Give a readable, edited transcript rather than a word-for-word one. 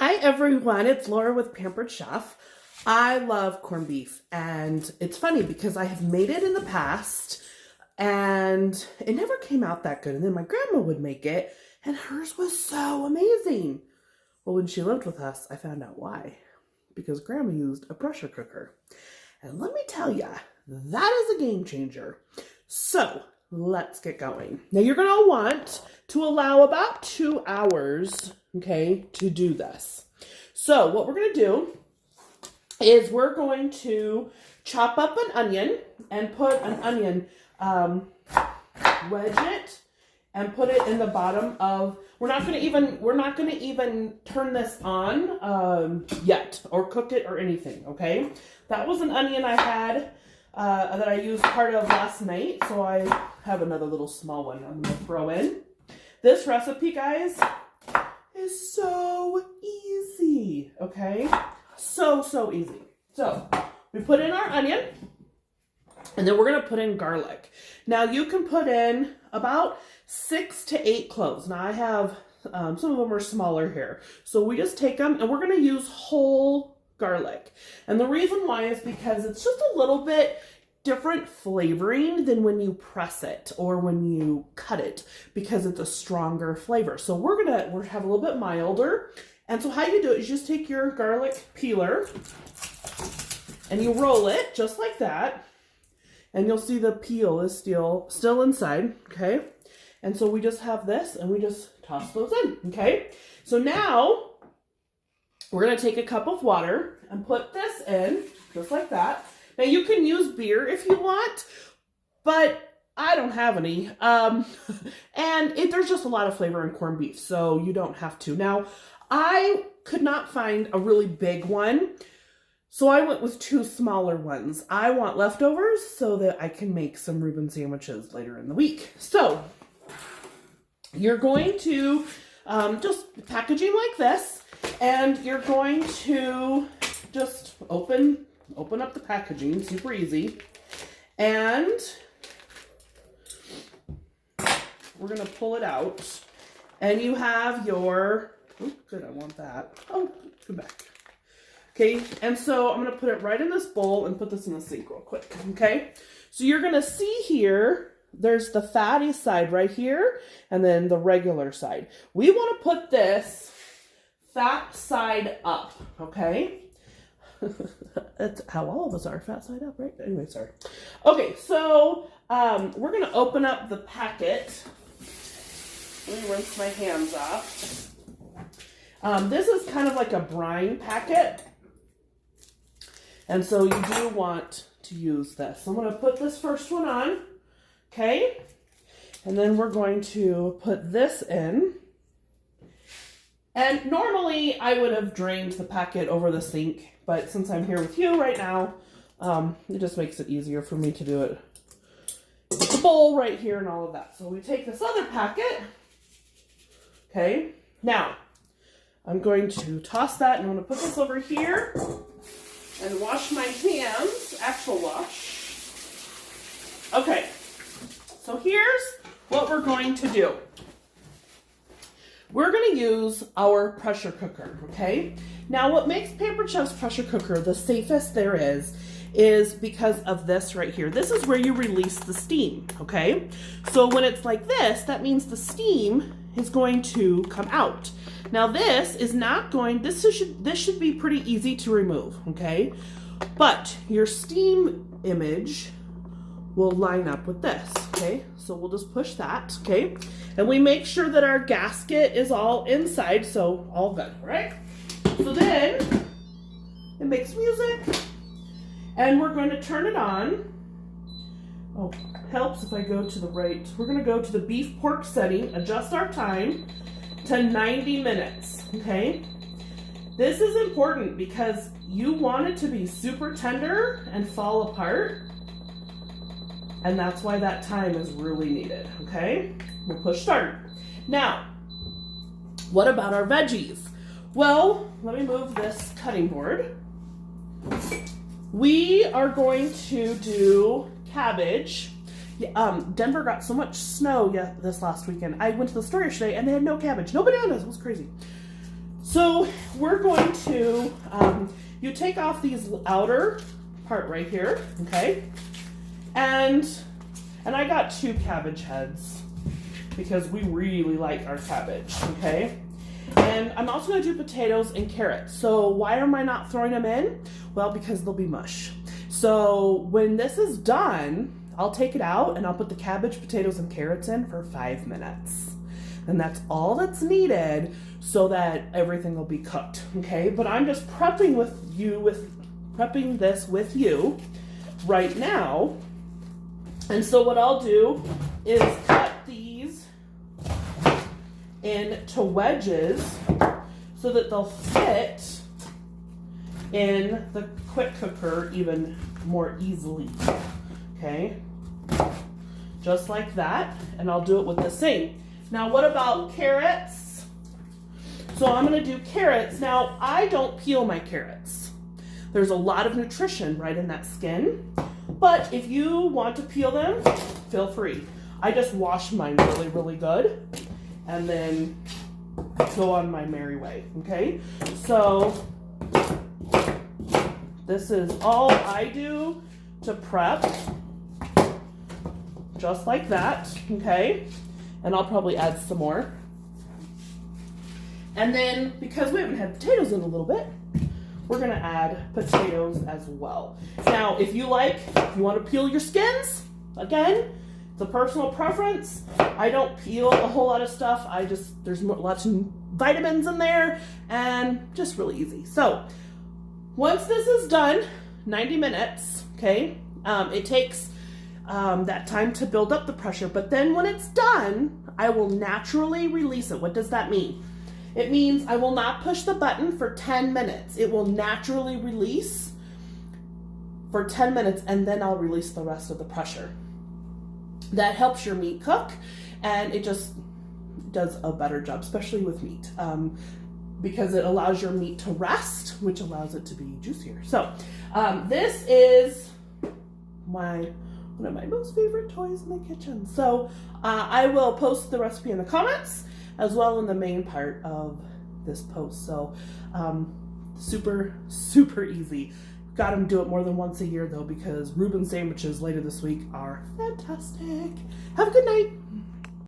Hi everyone, it's Laura with Pampered Chef. I love corned beef, and it's funny because I have made it in the past and it never came out that good. And then my grandma would make it and hers was so amazing. Well, when she lived with us, I found out why. Because grandma used a pressure cooker. And let me tell you, that is a game changer. So let's get going. Now you're gonna want to allow about 2 hours, okay, to do this. So what we're gonna do is we're going to chop up an onion and put an onion, wedge it and put it in the bottom of, we're not gonna even turn this on yet or cook it or anything, okay? That was an onion I had that I used part of last night, so I have another little small one I'm gonna throw in. This recipe, guys, is so easy, okay? So easy. So we put in our onion, and then we're gonna put in garlic. Now you can put in about 6 to 8 cloves. Now I have, some of them are smaller here. So we just take them and we're gonna use whole garlic. And the reason why is because it's just a little bit different flavoring than when you press it or when you cut it, because it's a stronger flavor. So we're have a little bit milder. And so how you do it is you just take your garlic peeler and you roll it just like that. And you'll see the peel is still inside, okay? And so we just have this and we just toss those in, okay? So now we're gonna take a cup of water and put this in, just like that. Now you can use beer if you want, but I don't have any. And there's just a lot of flavor in corned beef, so you don't have to. Now, I could not find a really big one, so I went with 2 smaller ones. I want leftovers so that I can make some Reuben sandwiches later in the week. So you're going to just packaging like this, and you're going to just open up the packaging, super easy. And we're gonna pull it out, and you have your, oh, good, I want that. Oh, come back. Okay, and so I'm gonna put it right in this bowl and put this in the sink real quick, okay? So you're gonna see here, there's the fatty side right here, and then the regular side. We wanna put this fat side up, okay? That's how all of us are, fat side up, right? Anyway, sorry. Okay, so we're gonna open up the packet. Let me rinse my hands off. This is kind of like a brine packet, and so you do want to use this. So I'm gonna put this first one on, okay? And then we're going to put this in. And normally I would have drained the packet over the sink, but since I'm here with you right now, it just makes it easier for me to do it with the bowl right here and all of that. So we take this other packet, okay? Now, I'm going to toss that, and I'm going to put this over here and wash my hands, actual wash. Okay, so here's what we're going to do. We're going to use our pressure cooker, okay? Now, what makes Pampered Chef's pressure cooker the safest there is because of this right here. This is where you release the steam, okay? So when it's like this, that means the steam is going to come out. Now this is not going, this should be pretty easy to remove, okay? But your steam image will line up with this, okay? So we'll just push that, okay? And we make sure that our gasket is all inside, so all good, right? So then it makes music, and we're going to turn it on. Oh, helps if I go to the right. We're going to go to the beef pork setting, adjust our time to 90 minutes, okay? This is important because you want it to be super tender and fall apart, and that's why that time is really needed, okay? We'll push start. Now, what about our veggies? Well, let me move this cutting board. We are going to do cabbage. Denver got so much snow this last weekend. I went to the store yesterday and they had no cabbage. No bananas. It was crazy. So we're going to, you take off these outer part right here, okay? And I got 2 cabbage heads because we really like our cabbage, okay? And I'm also gonna do potatoes and carrots. So why am I not throwing them in? Well, because they'll be mush. So when this is done, I'll take it out and I'll put the cabbage, potatoes, and carrots in for 5 minutes. And that's all that's needed so that everything will be cooked, okay? But I'm just prepping this with you right now. And so what I'll do is cut these into wedges so that they'll fit in the quick cooker even more easily, okay? Just like that, and I'll do it with the same. Now, what about carrots? So I'm gonna do carrots. Now, I don't peel my carrots. There's a lot of nutrition right in that skin, but if you want to peel them, feel free. I just wash mine really, really good and then go on my merry way, okay? So this is all I do to prep, just like that, okay? And I'll probably add some more. And then, because we haven't had potatoes in a little bit, we're gonna add potatoes as well. Now, if you wanna peel your skins, again, it's a personal preference. I don't peel a whole lot of stuff. There's lots of vitamins in there and just really easy. So, once this is done, 90 minutes, okay? It takes that time to build up the pressure, but then when it's done, I will naturally release it. What does that mean? It means I will not push the button for 10 minutes. It will naturally release for 10 minutes and then I'll release the rest of the pressure. That helps your meat cook and it just does a better job, especially with meat, because it allows your meat to rest, which allows it to be juicier. So this is one of my most favorite toys in the kitchen. So I will post the recipe in the comments as well in the main part of this post. So super, super easy. Got them do it more than once a year though, because Reuben sandwiches later this week are fantastic. Have a good night.